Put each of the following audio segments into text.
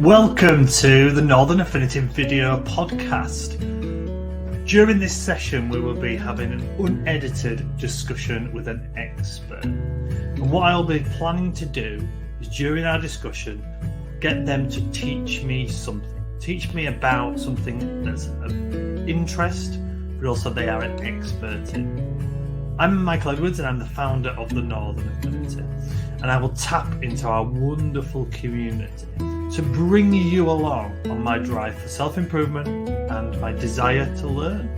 Welcome to the Northern Affinity video podcast. During this session, we will be having an unedited discussion with an expert. And what I'll be planning to do is during our discussion, get them to teach me something. Teach me about something that's of interest, but also they are an expert in. I'm Michael Edwards and I'm the founder of the Northern Affinity. And I will tap into our wonderful community to bring you along on my drive for self-improvement and my desire to learn.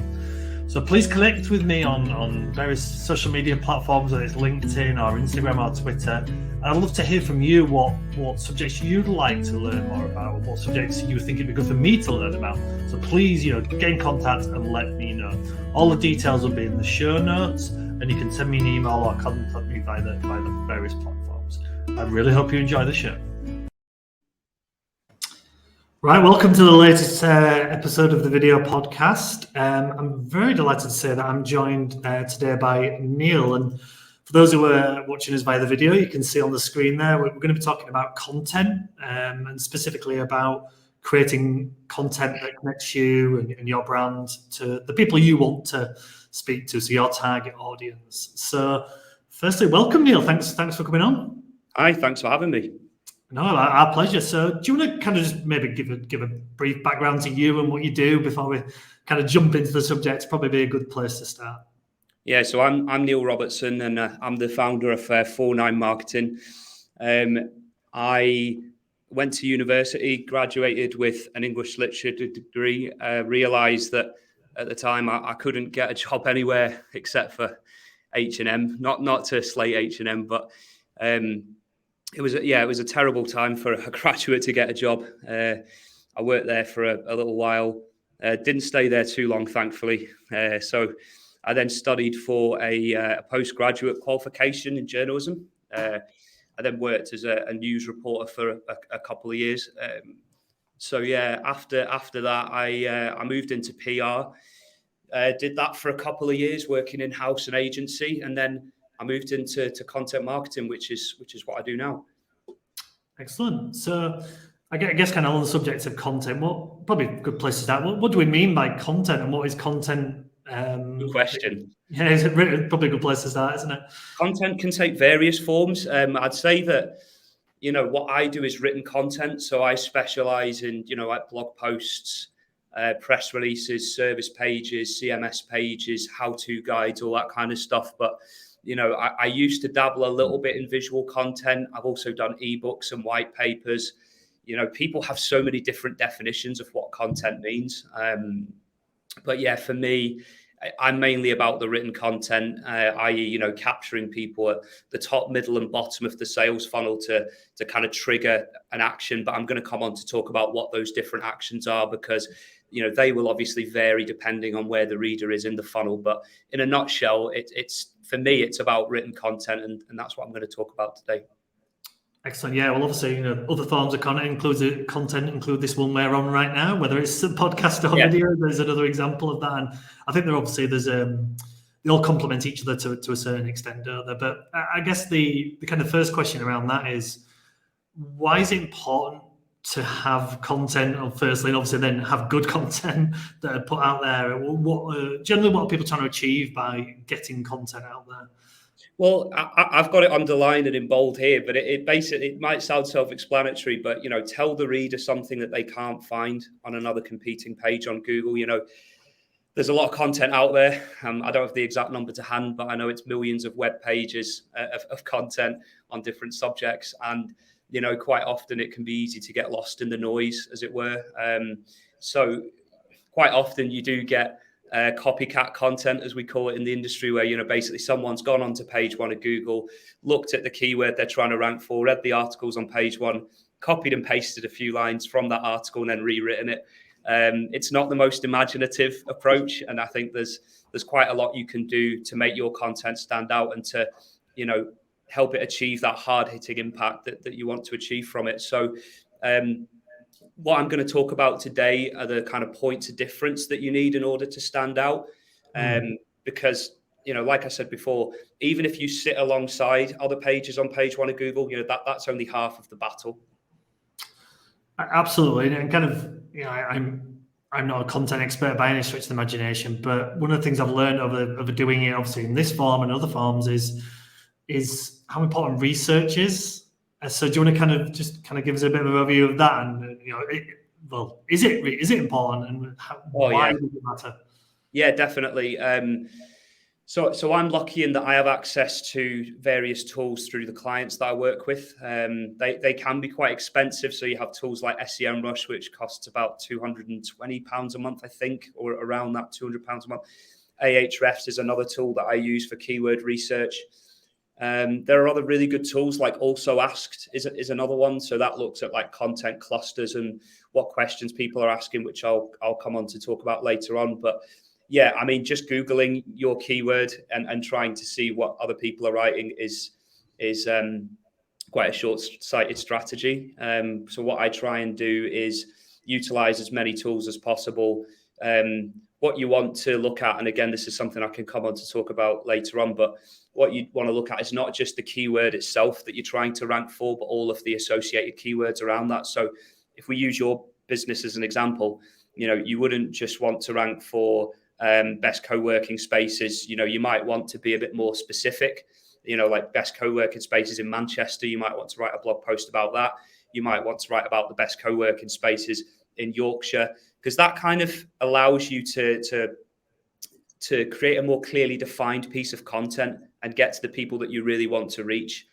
So please connect with me on various social media platforms, whether it's LinkedIn or Instagram or Twitter. And I'd love to hear from you what subjects you'd like to learn more about, or what subjects you think it'd be good for me to learn about. So please, get in contact and let me know. All the details will be in the show notes, and you can send me an email or contact me via the various platforms. I really hope you enjoy the show. Right, welcome to the latest episode of the video podcast. I'm very delighted to say that I'm joined today by Neil. And for those who are watching us via the video, you can see on the screen there, we're going to be talking about content and specifically about creating content that connects you and your brand to the people you want to speak to, so your target audience. So firstly, welcome, Neil. Thanks for coming on. Hi, thanks for having me. No, our pleasure. So do you want to kind of just maybe give a brief background to you and what you do before we kind of jump into the subject? It's probably be a good place to start. Yeah, so I'm Neil Robertson and I'm the founder of 49 Marketing. I went to university, graduated with an English literature degree, realised that at the time I couldn't get a job anywhere except for H&M, not to slay H&M, but it was a terrible time for a graduate to get a job. I worked there for a little while, didn't stay there too long, thankfully. So I then studied for a postgraduate qualification in journalism. I then worked as a news reporter for a couple of years. After that, I moved into PR. Did that for a couple of years, working in-house and agency, and then I moved into content marketing, which is what I do now. Excellent. So I guess kind of on the subject of content, probably a good place to start. What do we mean by content, and what is content? Good question. Yeah, it's probably a good place to start, isn't it? Content can take various forms. I'd say that, what I do is written content. So I specialize in, like blog posts, press releases, service pages, CMS pages, how-to guides, all that kind of stuff. But I used to dabble a little bit in visual content. I've also done ebooks and white papers. People have so many different definitions of what content means. But yeah, for me, I'm mainly about the written content, i.e., capturing people at the top, middle, and bottom of the sales funnel to kind of trigger an action. But I'm going to come on to talk about what those different actions are, because they will obviously vary depending on where the reader is in the funnel. But in a nutshell, it's for me, it's about written content, and that's what I'm going to talk about today. Excellent. Yeah. Well, obviously, other forms of content include this one we're on right now, whether it's a podcast or video. There's another example of that, and I think they all complement each other to a certain extent, don't they? But I guess the kind of first question around that is, why is it important to have content, firstly, and obviously then have good content that are put out there? Generally, what are people trying to achieve by getting content out there? Well, I've got it underlined and in bold here, but it might sound self-explanatory, but, tell the reader something that they can't find on another competing page on Google. There's a lot of content out there. I don't have the exact number to hand, but I know it's millions of web pages of content on different subjects. And, quite often it can be easy to get lost in the noise, as it were. So quite often you do get copycat content, as we call it in the industry, where basically someone's gone onto page one of Google, looked at the keyword they're trying to rank for, read the articles on page one, copied and pasted a few lines from that article, and then rewritten it. It's not the most imaginative approach, and I think there's quite a lot you can do to make your content stand out and to help it achieve that hard-hitting impact that you want to achieve from it. So what I'm going to talk about today are the kind of points of difference that you need in order to stand out. Because, like I said before, even if you sit alongside other pages on page one of Google, that's only half of the battle. Absolutely, and kind of, I'm not a content expert by any stretch of the imagination, but one of the things I've learned over doing it, obviously in this form and other forms, is how important research is. So, do you want to kind of give us a bit of an overview of that, and is it important, and Oh why yeah, does it matter? yeah, definitely. So I'm lucky in that I have access to various tools through the clients that I work with. They can be quite expensive. So you have tools like SEMrush, which costs about £220 a month, I think, or around that £200 a month. Ahrefs is another tool that I use for keyword research. There are other really good tools like Also Asked is another one. So that looks at like content clusters and what questions people are asking, which I'll come on to talk about later on. But yeah, I mean, just Googling your keyword and trying to see what other people are writing is quite a short-sighted strategy. So what I try and do is utilize as many tools as possible. What you want to look at, and again, this is something I can come on to talk about later on, but what you want to look at is not just the keyword itself that you're trying to rank for, but all of the associated keywords around that. So if we use your business as an example, you wouldn't just want to rank for best co-working spaces. You might want to be a bit more specific. Like best co-working spaces in Manchester, you might want to write a blog post about that. You might want to write about the best co-working spaces in Yorkshire, because that kind of allows you to create a more clearly defined piece of content and get to the people that you really want to reach.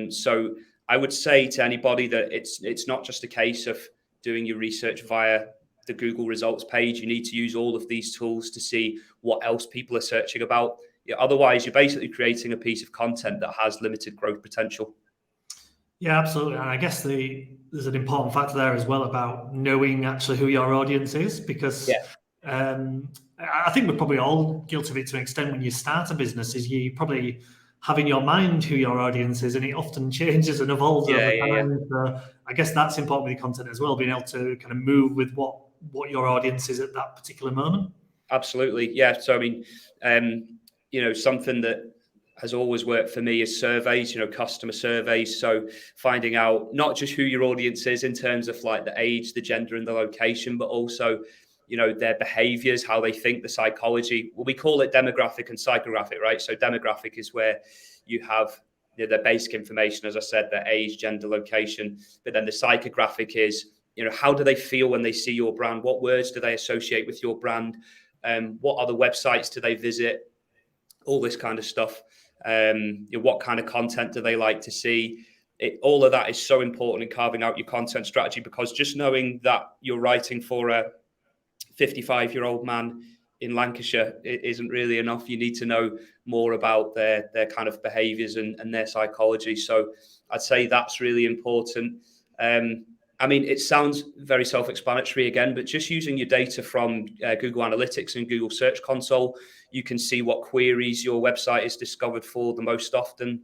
So I would say to anybody that it's not just a case of doing your research via the Google results page. You need to use all of these tools to see what else people are searching about. Otherwise, you're basically creating a piece of content that has limited growth potential. Yeah, absolutely. And I guess there's an important factor there as well about knowing actually who your audience is, because I think we're probably all guilty of it to an extent when you start a business, is you probably have in your mind who your audience is, and it often changes and evolves over Yeah. time. So I guess that's important with your content as well, being able to kind of move with what your audience is at that particular moment. Absolutely. Yeah. So, I mean, something that has always worked for me is surveys, customer surveys. So finding out not just who your audience is in terms of like the age, the gender and the location, but also, their behaviors, how they think, the psychology. Well, we call it demographic and psychographic, right? So demographic is where you have their basic information, as I said, their age, gender, location. But then the psychographic is, how do they feel when they see your brand? What words do they associate with your brand? What other websites do they visit? All this kind of stuff. What kind of content do they like to see? All of that is so important in carving out your content strategy, because just knowing that you're writing for a 55-year-old man in Lancashire isn't really enough. You need to know more about their kind of behaviours and their psychology. So I'd say that's really important. I mean, it sounds very self-explanatory again, but just using your data from Google Analytics and Google Search Console, you can see what queries your website is discovered for the most often.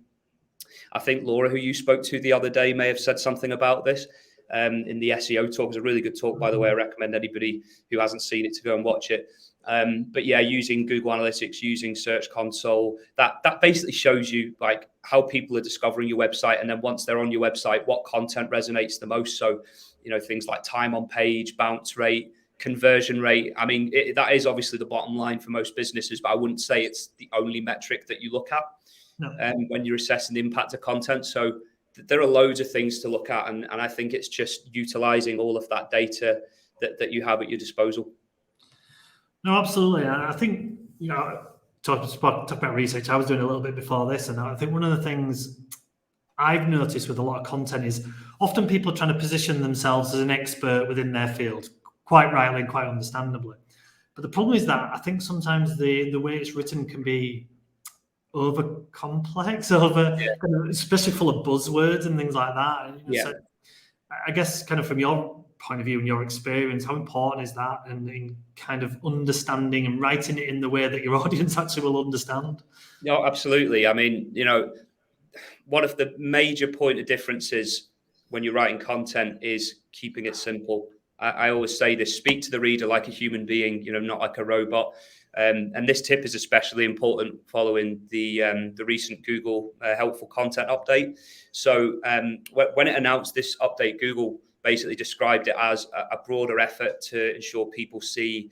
I think Laura, who you spoke to the other day, may have said something about this in the SEO talk. It was a really good talk, by the way. I recommend anybody who hasn't seen it to go and watch it. But yeah, using Google Analytics, using Search Console, that basically shows you like how people are discovering your website, and then once they're on your website, what content resonates the most. So, things like time on page, bounce rate, conversion rate. I mean, that is obviously the bottom line for most businesses, but I wouldn't say it's the only metric that you look at. No. When you're assessing the impact of content. So there are loads of things to look at, and I think it's just utilizing all of that data that you have at your disposal. No, absolutely. And I think, talk about research. I was doing a little bit before this, and I think one of the things I've noticed with a lot of content is often people are trying to position themselves as an expert within their field, quite rightly and quite understandably. But the problem is that I think sometimes the way it's written can be over complex, especially full of buzzwords and things like that. So I guess kind of from your point of view and your experience, how important is that, and in kind of understanding and writing it in the way that your audience actually will understand? No, absolutely. I mean, one of the major point of differences when you're writing content is keeping it simple. I always say this: speak to the reader like a human being, not like a robot. And this tip is especially important following the recent Google helpful content update. So when it announced this update, Google basically described it as a broader effort to ensure people see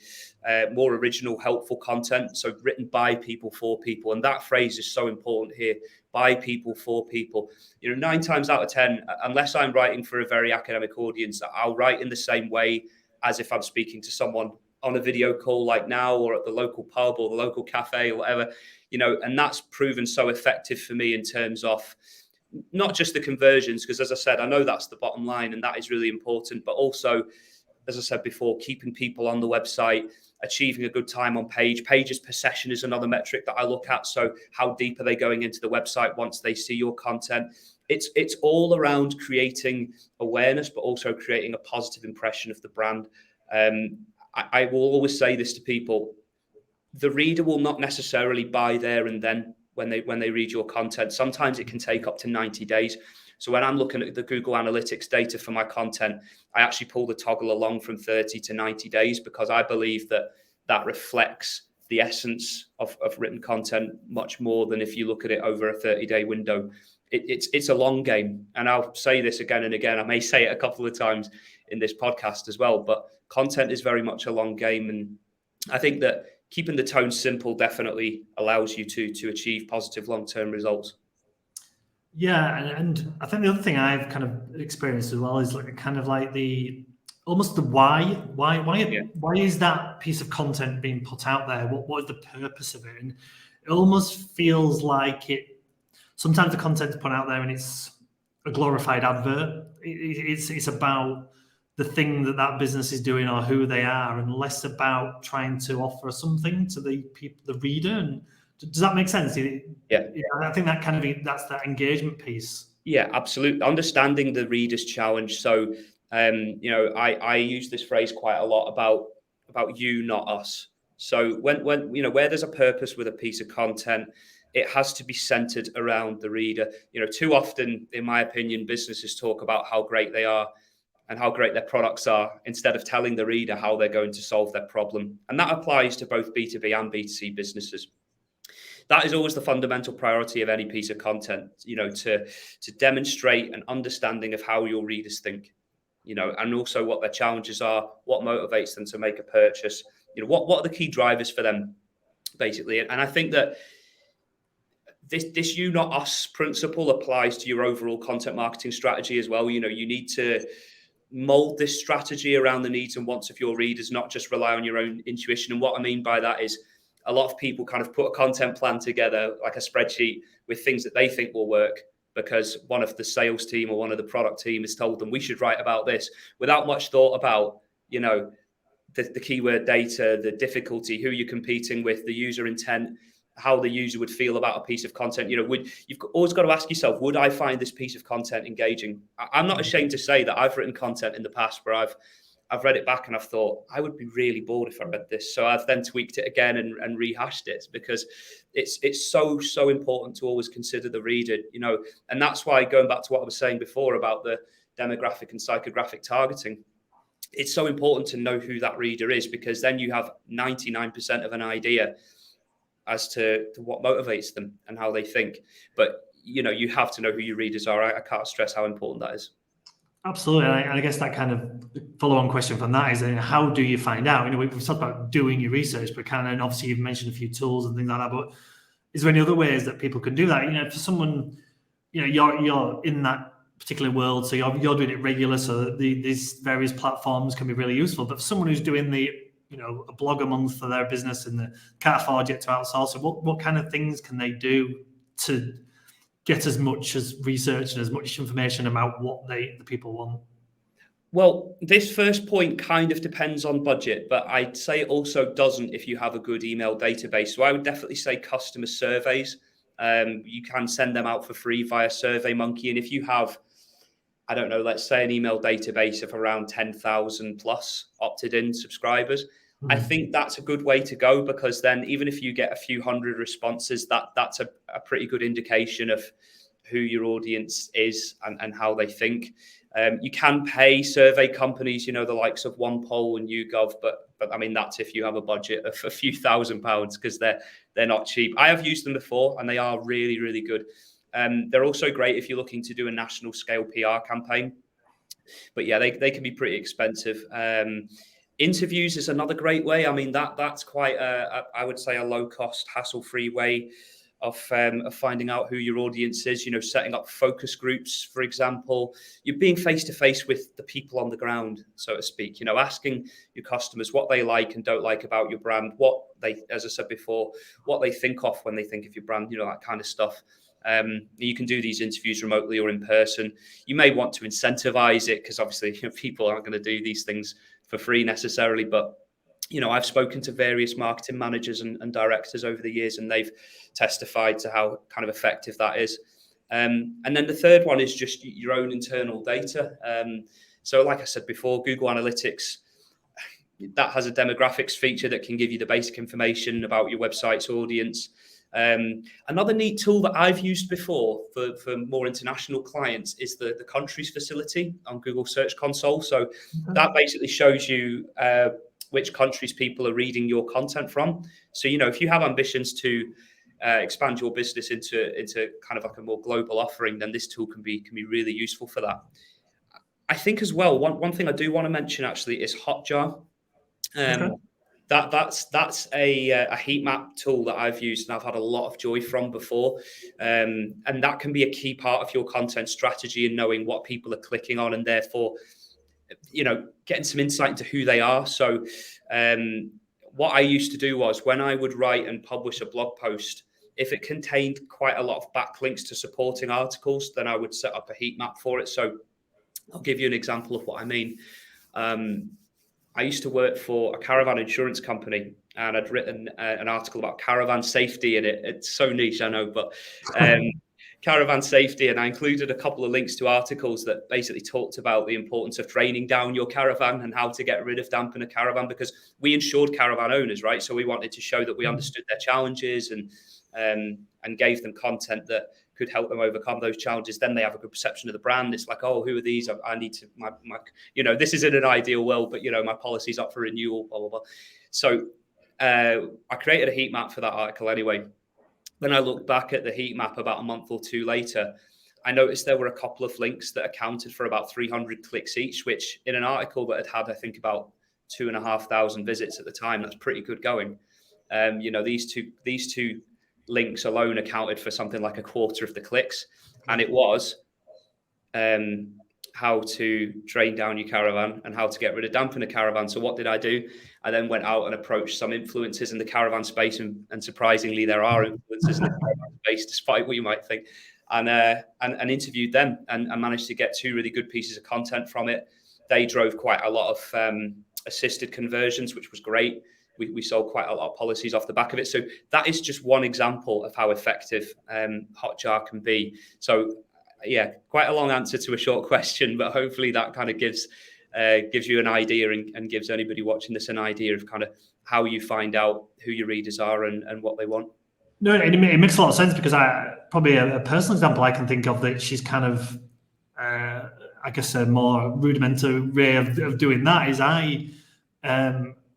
more original, helpful content. So written by people for people. And that phrase is so important here, by people for people. 9 times out of 10, unless I'm writing for a very academic audience, I'll write in the same way as if I'm speaking to someone on a video call like now, or at the local pub or the local cafe or whatever, and that's proven so effective for me in terms of not just the conversions, because as I said, I know that's the bottom line and that is really important, but also, as I said before, keeping people on the website, achieving a good time on page. Pages per session is another metric that I look at. So how deep are they going into the website once they see your content? It's all around creating awareness, but also creating a positive impression of the brand. I will always say this to people: the reader will not necessarily buy there and then when they read your content. Sometimes it can take up to 90 days. So when I'm looking at the Google Analytics data for my content, I actually pull the toggle along from 30 to 90 days, because I believe that reflects the essence of written content much more than if you look at it over a 30-day window. It's a long game. And I'll say this again and again. I may say it a couple of times in this podcast as well, but content is very much a long game. And I think that keeping the tone simple definitely allows you to achieve positive long-term results. Yeah, and I think the other thing I've kind of experienced as well is like the almost the why. Why is that piece of content being put out there? What is the purpose of it? And it almost feels like sometimes the content's put out there and it's a glorified advert. It's about the thing that business is doing or who they are, and less about trying to offer something to the reader. And does that make sense? Yeah, I think that that's that engagement piece. Yeah, absolutely. Understanding the reader's challenge. So, I use this phrase quite a lot about you, not us. So when where there's a purpose with a piece of content, it has to be centered around the reader. Too often, in my opinion, businesses talk about how great they are and how great their products are, instead of telling the reader how they're going to solve their problem. And that applies to both B2B and B2C businesses. That is always the fundamental priority of any piece of content, to demonstrate an understanding of how your readers think, and also what their challenges are, what motivates them to make a purchase, what are the key drivers for them, basically. And I think that this you, not us principle applies to your overall content marketing strategy as well. You need to mold this strategy around the needs and wants of your readers, not just rely on your own intuition. And what I mean by that is, a lot of people kind of put a content plan together, like a spreadsheet, with things that they think will work because one of the sales team or one of the product team has told them we should write about this, without much thought about, the keyword data, the difficulty, who you're competing with, the user intent, how the user would feel about a piece of content. You've always got to ask yourself, would I find this piece of content engaging? I'm not ashamed to say that I've written content in the past where I've read it back and I've thought, I would be really bored if I read this. So I've then tweaked it again and rehashed it, because it's so important to always consider the reader, and that's why, going back to what I was saying before about the demographic and psychographic targeting, it's so important to know who that reader is, because then you have 99% of an idea as to what motivates them and how they think. But, you have to know who your readers are. I can't stress how important that is. Absolutely. And I guess that kind of follow-on question from that is, how do you find out? We've talked about doing your research, but and obviously you've mentioned a few tools and things like that, but is there any other ways that people can do that? For someone, you're in that particular world, so you're doing it regular, so these various platforms can be really useful. But for someone who's doing a blog a month for their business and can't afford yet to outsource it, what kind of things can they do to get as much as research and as much information about what the people want? Well, this first point kind of depends on budget, but I'd say it also doesn't if you have a good email database. So I would definitely say customer surveys. You can send them out for free via SurveyMonkey. And if you have, I don't know, let's say an email database of around 10,000 plus opted in subscribers, I think that's a good way to go, because then even if you get a few hundred responses, that's a pretty good indication of who your audience is and how they think. You can pay survey companies, the likes of OnePoll and YouGov, but I mean, that's if you have a budget of a few £1,000s, because they're not cheap. I have used them before and they are really, really good. They're also great if you're looking to do a national scale PR campaign. But yeah, they can be pretty expensive. Interviews is another great way. I mean, that's quite I would say a low cost, hassle free way of finding out who your audience is. You know, setting up focus groups, for example. You're being face to face with the people on the ground, so to speak. You know, asking your customers what they like and don't like about your brand, what they, as I said before, what they think of when they think of your brand. You know, that kind of stuff. You can do these interviews remotely or in person. You may want to incentivize it because obviously, you know, people aren't going to do these things for free necessarily. But, you know, I've spoken to various marketing managers and directors over the years, and they've testified to how kind of effective that is. And then the third one is just your own internal data. So like I said before, Google Analytics, that has a demographics feature that can give you the basic information about your website's audience. Another neat tool that I've used before for more international clients is the countries facility on Google Search Console. So that basically shows you which countries people are reading your content from. So, you know, if you have ambitions to expand your business into kind of like a more global offering, then this tool can be really useful for that. I think as well, one thing I do want to mention actually is Hotjar. That's a heat map tool that I've used and I've had a lot of joy from before, and that can be a key part of your content strategy and knowing what people are clicking on, and therefore, you know, getting some insight into who they are. So what I used to do was when I would write and publish a blog post, if it contained quite a lot of backlinks to supporting articles, then I would set up a heat map for it. So I'll give you an example of what I mean. I used to work for a caravan insurance company, and I'd written an article about caravan safety, and it's so niche, I know, but caravan safety, and I included a couple of links to articles that basically talked about the importance of training down your caravan and how to get rid of damp in a caravan, because we insured caravan owners, right? So we wanted to show that we understood their challenges and gave them content that could help them overcome those challenges. Then they have a good perception of the brand. It's like, oh, who are these? I need to, my you know, this isn't an ideal world, but, you know, my policy's up for renewal, blah, blah, blah. So I created a heat map for that article anyway. When I looked back at the heat map about a month or two later, I noticed there were a couple of links that accounted for about 300 clicks each, which in an article that had, I think, about 2,500 visits at the time, that's pretty good going. You know, these two links alone accounted for something like a quarter of the clicks, and it was how to drain down your caravan and how to get rid of damp in a caravan. So what did I do? I then went out and approached some influencers in the caravan space, and surprisingly, there are influencers in the caravan space, despite what you might think, and interviewed them and managed to get 2 really good pieces of content from it. They drove quite a lot of assisted conversions, which was great. We sold quite a lot of policies off the back of it. So that is just one example of how effective Hotjar can be. So yeah, quite a long answer to a short question, but hopefully that kind of gives you an idea and gives anybody watching this an idea of kind of how you find out who your readers are and what they want. No, it makes a lot of sense, because probably a personal example I can think of that she's kind of, I guess, a more rudimentary way of doing that is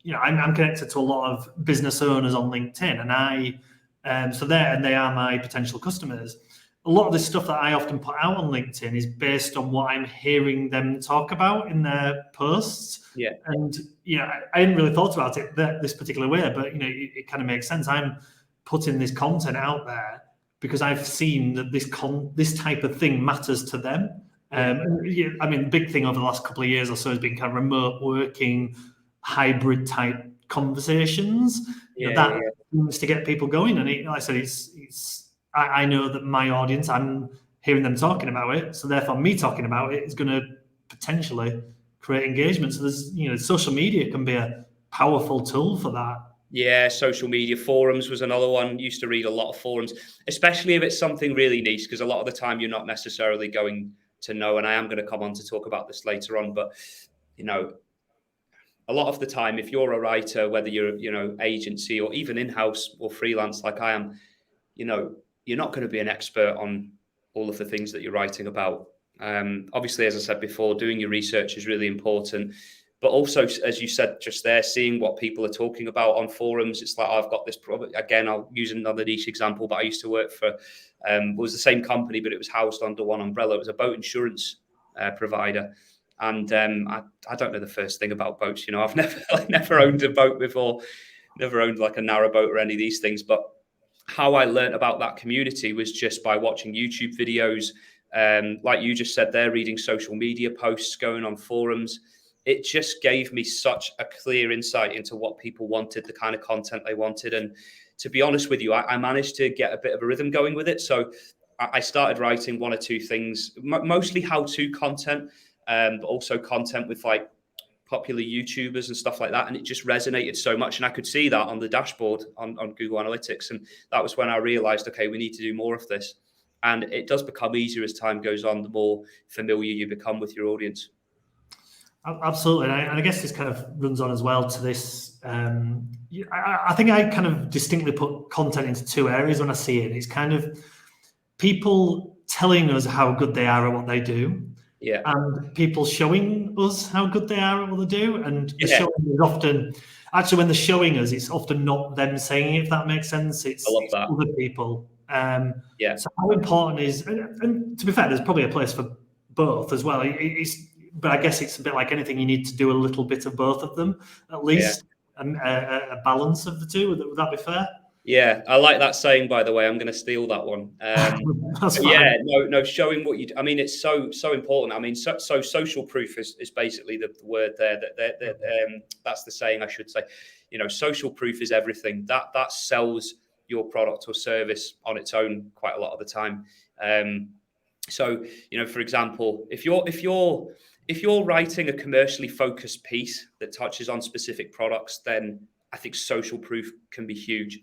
you know, I'm connected to a lot of business owners on LinkedIn, and so they are my potential customers. A lot of the stuff that I often put out on LinkedIn is based on what I'm hearing them talk about in their posts. Yeah. And, you know, I hadn't really thought about it this particular way, but, you know, it kind of makes sense. I'm putting this content out there because I've seen that this type of thing matters to them. I mean, the big thing over the last couple of years or so has been kind of remote working, hybrid type conversations. That seems to get people going. And like I said, I know that my audience, I'm hearing them talking about it, so therefore me talking about it is going to potentially create engagement. So there's, you know, social media can be a powerful tool for that. Yeah, social media forums was another one. Used to read a lot of forums, especially if it's something really niche, because a lot of the time you're not necessarily going to know, and I am going to come on to talk about this later on, but, you know, a lot of the time, if you're a writer, whether you're, you know, agency or even in-house or freelance like I am, you know, you're not going to be an expert on all of the things that you're writing about. Obviously, as I said before, doing your research is really important. But also, as you said just there, seeing what people are talking about on forums. It's like, I've got this problem. Again, I'll use another niche example, but I used to work for, it was the same company, but it was housed under one umbrella. It was a boat insurance provider. And I don't know the first thing about boats. You know, I've never owned a boat before, never owned like a narrowboat or any of these things. But how I learned about that community was just by watching YouTube videos, like you just said there, reading social media posts, going on forums. It just gave me such a clear insight into what people wanted, the kind of content they wanted. And to be honest with you, I managed to get a bit of a rhythm going with it. So I started writing one or two things, mostly how-to content, but also content with like popular YouTubers and stuff like that. And it just resonated so much. And I could see that on the dashboard on Google Analytics. And that was when I realized, okay, we need to do more of this. And it does become easier as time goes on, the more familiar you become with your audience. Absolutely. And I guess this kind of runs on as well to this. I think I kind of distinctly put content into two areas when I see it. It's kind of people telling us how good they are at what they do. Yeah. And people showing us how good they are at what they do. And the showing is often, actually, when they're showing us, it's often not them saying it, if that makes sense. It's other people. So how important is, and to be fair, there's probably a place for both as well. But I guess it's a bit like anything, you need to do a little bit of both of them, at least, and a balance of the two. Would that be fair? Yeah, I like that saying, by the way. I'm going to steal that one. Yeah, no, showing what you do. I mean, it's so important. I mean, so social proof is basically the word there. That's the saying, I should say. You know, social proof is everything. That sells your product or service on its own quite a lot of the time. So, you know, for example, if you're writing a commercially focused piece that touches on specific products, then I think social proof can be huge.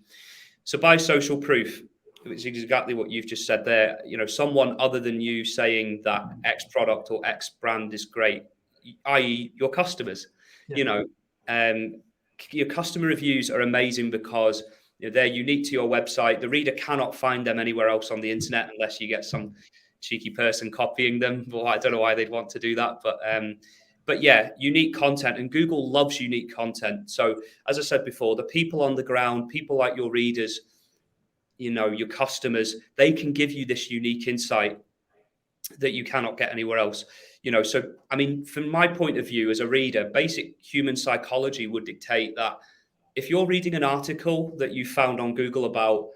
So by social proof, it's exactly what you've just said there. You know, someone other than you saying that X product or X brand is great, i.e. your customers. You know, your customer reviews are amazing because they're unique to your website. The reader cannot find them anywhere else on the internet unless you get some cheeky person copying them. Well, I don't know why they'd want to do that, but yeah, unique content, and Google loves unique content. So as I said before, the people on the ground, people like your readers, you know, your customers, they can give you this unique insight that you cannot get anywhere else. You know, so I mean, from my point of view as a reader, basic human psychology would dictate that if you're reading an article that you found on Google about,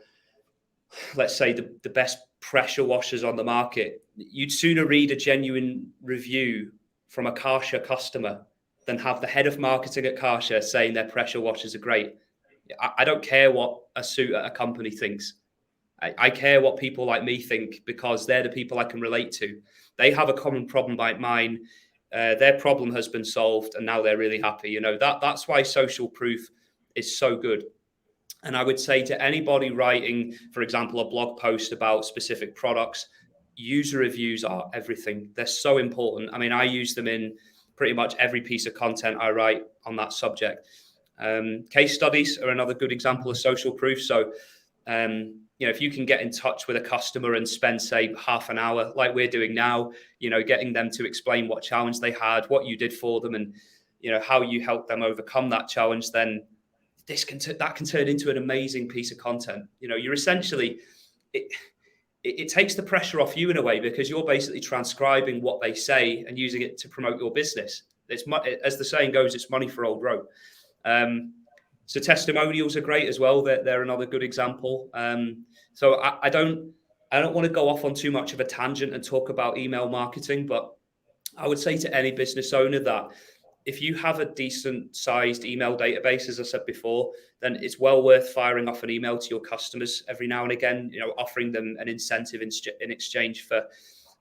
let's say, the best pressure washers on the market, you'd sooner read a genuine review from a Karcher customer than have the head of marketing at Karcher saying their pressure washers are great. I don't care what a suit at a company thinks. I care what people like me think, because they're the people I can relate to. They have a common problem like mine. Their problem has been solved and now they're really happy. You know, that's why social proof is so good. And I would say to anybody writing, for example, a blog post about specific products, user reviews are everything. They're so important. I mean, I use them in pretty much every piece of content I write on that subject. Case studies are another good example of social proof. So, you know, if you can get in touch with a customer and spend, say, half an hour like we're doing now, you know, getting them to explain what challenge they had, what you did for them, and, you know, how you helped them overcome that challenge, then that can turn into an amazing piece of content. You know, you're essentially, it takes the pressure off you in a way, because you're basically transcribing what they say and using it to promote your business. It's, as the saying goes, it's money for old rope. So testimonials are great as well. They're another good example. So I don't want to go off on too much of a tangent and talk about email marketing, but I would say to any business owner that if you have a decent sized email database, as I said before, then it's well worth firing off an email to your customers every now and again, you know, offering them an incentive in exchange for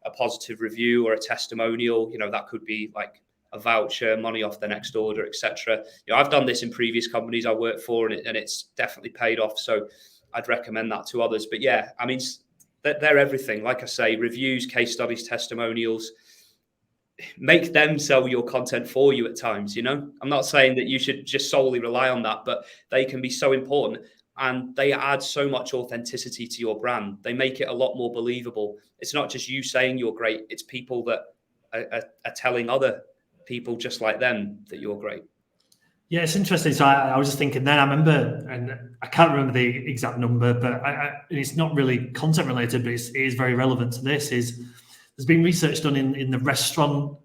a positive review or a testimonial. You know, that could be like a voucher, money off the next order, etc. You know, I've done this in previous companies I worked for, and it's definitely paid off. So I'd recommend that to others. But yeah, I mean, they're everything. Like I say, reviews, case studies, testimonials. Make them sell your content for you at times. You know, I'm not saying that you should just solely rely on that, but they can be so important, and they add so much authenticity to your brand. They make it a lot more believable. It's not just you saying you're great. It's people that are telling other people just like them that you're great. Yeah, it's interesting. So I was just thinking then, I remember, and I can't remember the exact number, but it's not really content related, but it is very relevant to this, is there's been research done in the restaurant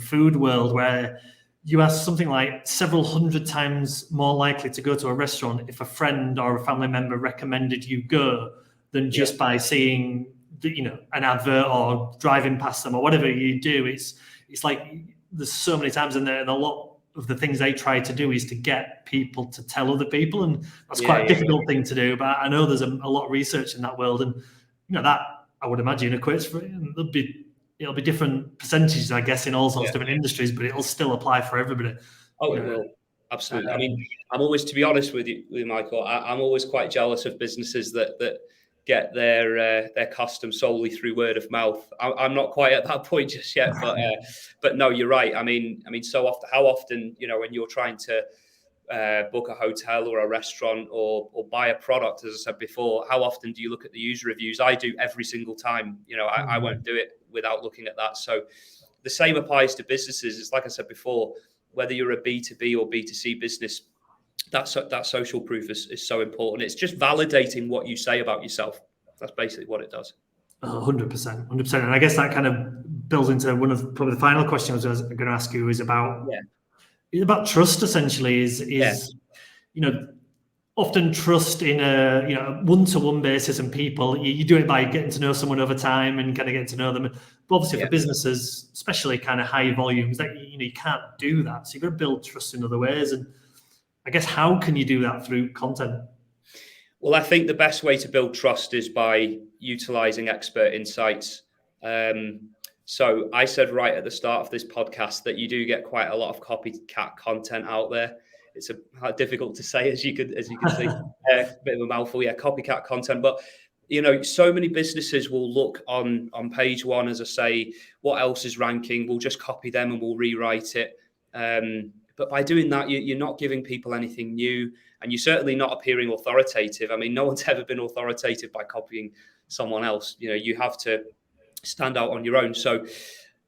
food world where you are something like several hundred times more likely to go to a restaurant if a friend or a family member recommended you go than just by seeing an advert or driving past them or whatever you do. It's like there's so many times, and a lot of the things they try to do is to get people to tell other people, and that's quite a difficult thing to do. But I know there's a lot of research in that world, and that I would imagine equates for it'll be different percentages, I guess, in all sorts of different industries, but it'll still apply for everybody. Oh, it will. Absolutely. I mean, I'm always, to be honest with you, Michael, I'm always quite jealous of businesses that get their custom solely through word of mouth. I'm not quite at that point just yet, but no, you're right. I mean, how often, when you're trying to book a hotel or a restaurant or buy a product, as I said before, how often do you look at the user reviews? I do every single time. I won't do it without looking at that. So the same applies to businesses. It's like I said before, whether you're a B2B or B2C business, that social proof is so important. It's just validating what you say about yourself. That's basically what it does. 100%. And I guess that kind of builds into one of probably the final questions I was going to ask you is about trust. Essentially, is often trust in a one-to-one basis, and people you do it by getting to know someone over time and kind of getting to know them. But obviously for businesses, especially kind of high volumes, that you can't do that. So you've got to build trust in other ways. And I guess how can you do that through content? Well, I think the best way to build trust is by utilizing expert insights. So I said right at the start of this podcast that you do get quite a lot of copycat content out there. It's difficult to say, as you can see, a bit of a mouthful. Yeah, copycat content. But so many businesses will look on page one, as I say, what else is ranking. We'll just copy them and we'll rewrite it. But by doing that, you're not giving people anything new, and you're certainly not appearing authoritative. I mean, no one's ever been authoritative by copying someone else. You have to stand out on your own. So,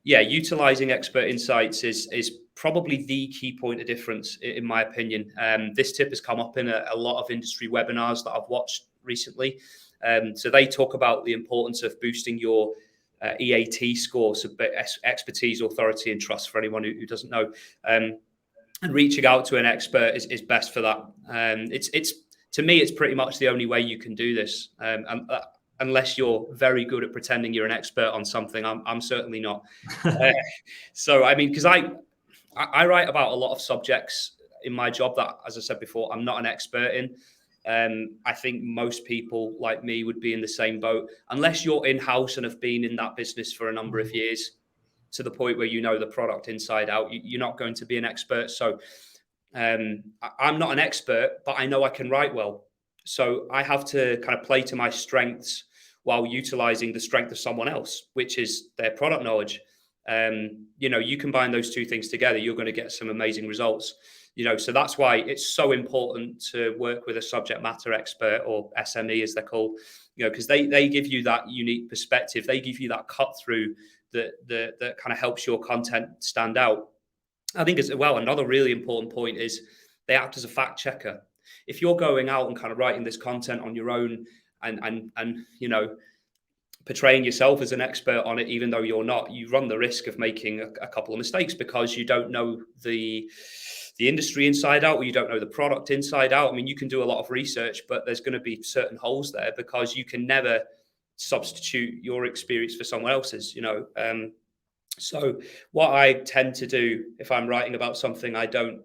utilizing expert insights is probably the key point of difference, in my opinion. This tip has come up in a lot of industry webinars that I've watched recently. So they talk about the importance of boosting your EAT score, so expertise, authority, and trust, for anyone who doesn't know. And reaching out to an expert is best for that. It's to me, it's pretty much the only way you can do this. Unless you're very good at pretending you're an expert on something, I'm certainly not. So I mean, because I write about a lot of subjects in my job that, as I said before, I'm not an expert in. I think most people like me would be in the same boat, unless you're in-house and have been in that business for a number of years, to the point where you know the product inside out. You're not going to be an expert. So I'm not an expert, but I know I can write well. So I have to kind of play to my strengths while utilizing the strength of someone else, which is their product knowledge. You combine those two things together, you're going to get some amazing results. So that's why it's so important to work with a subject matter expert, or SME as they're called, because they give you that unique perspective. They give you that cut through that kind of helps your content stand out. I think as well, another really important point is they act as a fact checker. If you're going out and kind of writing this content on your own and portraying yourself as an expert on it, even though you're not, you run the risk of making a couple of mistakes because you don't know the industry inside out, or you don't know the product inside out. I mean, you can do a lot of research, but there's going to be certain holes there because you can never substitute your experience for someone else's. So what I tend to do if I'm writing about something I don't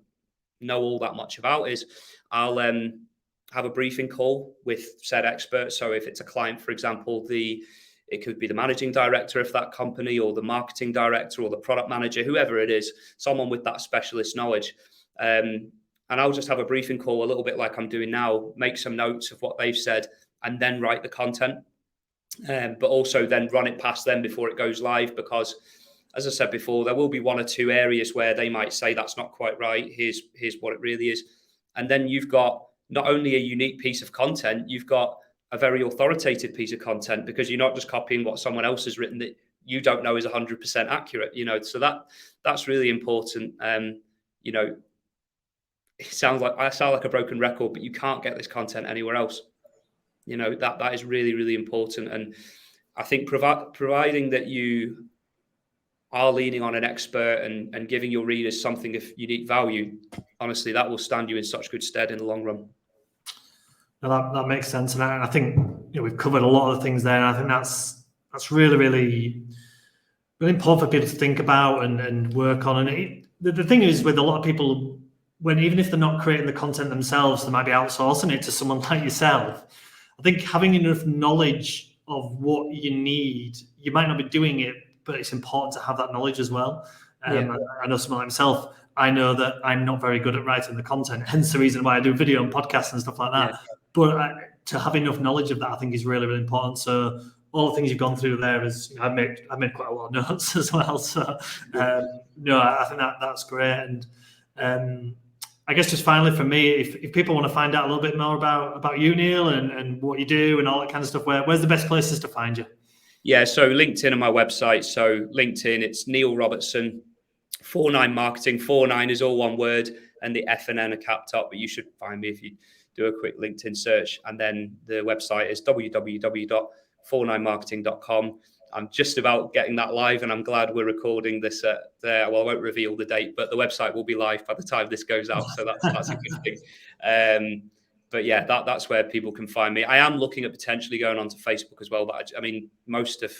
know all that much about is I'll have a briefing call with said expert. So if it's a client, for example, it could be the managing director of that company, or the marketing director, or the product manager, whoever it is, someone with that specialist knowledge. And I'll just have a briefing call, a little bit like I'm doing now, make some notes of what they've said, and then write the content. But also then run it past them before it goes live, because, as I said before, there will be one or two areas where they might say that's not quite right. Here's what it really is. And then you've got not only a unique piece of content, you've got a very authoritative piece of content, because you're not just copying what someone else has written that you don't know is 100% accurate. So that's really important. It sounds like I sound like a broken record, but you can't get this content anywhere else. That is really, really important. And I think providing that you are leaning on an expert and giving your readers something of unique value, honestly, that will stand you in such good stead in the long run. Now that makes sense, and I think we've covered a lot of things there, and I think that's really, really, really important for people to think about and work on. And the thing is, with a lot of people, even if they're not creating the content themselves, they might be outsourcing it to someone like yourself. I think having enough knowledge of what you need, you might not be doing it, but it's important to have that knowledge as well. I know someone like myself, I know that I'm not very good at writing the content, hence the reason why I do video and podcasts and stuff like that. Yeah. But to have enough knowledge of that, I think is really, really important. So all the things you've gone through there is, I've made quite a lot of notes as well. So no, I think that's great. And I guess just finally for me, if people want to find out a little bit more about you, Neil, and what you do and all that kind of stuff, where's the best places to find you? Yeah, so LinkedIn and my website. So LinkedIn, it's Neil Robertson, 49 Marketing. 49 is all one word, and the F and N are capped up, but you should find me if you do a quick LinkedIn search. And then the website is www.49marketing.com. I'm just about getting that live, and I'm glad we're recording this there. Well, I won't reveal the date, but the website will be live by the time this goes out, so that's a good thing. But yeah, that's where people can find me. I am looking at potentially going onto Facebook as well, but I mean, most of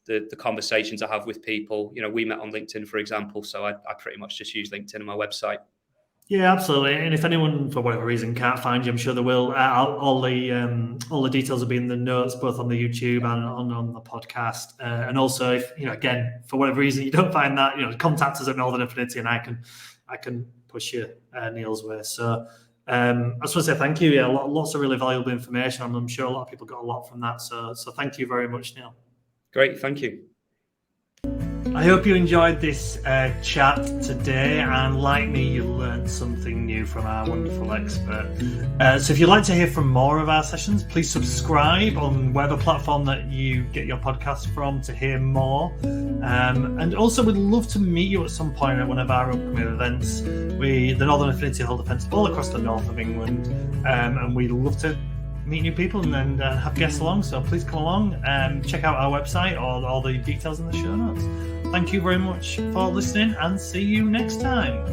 the conversations I have with people, we met on LinkedIn, for example, so I pretty much just use LinkedIn and my website. Yeah, absolutely. And if anyone, for whatever reason, can't find you, I'm sure they will. All the details will be in the notes, both on the YouTube and on the podcast. And also, if again, for whatever reason you don't find that, contact us at Northern Affinity, and I can push you Neil's way. So I just want to say thank you. Yeah, lots of really valuable information, and I'm sure a lot of people got a lot from that. So thank you very much, Neil. Great, thank you. I hope you enjoyed this chat today, and like me, you learned something new from our wonderful expert. So if you'd like to hear from more of our sessions, please subscribe on whatever platform that you get your podcast from to hear more. And also, we'd love to meet you at some point at one of our upcoming events. The Northern Affinity hold events all across the north of England, and we'd love to meet new people and have guests along. So please come along and check out our website or all the details in the show notes. Thank you very much for listening, and see you next time.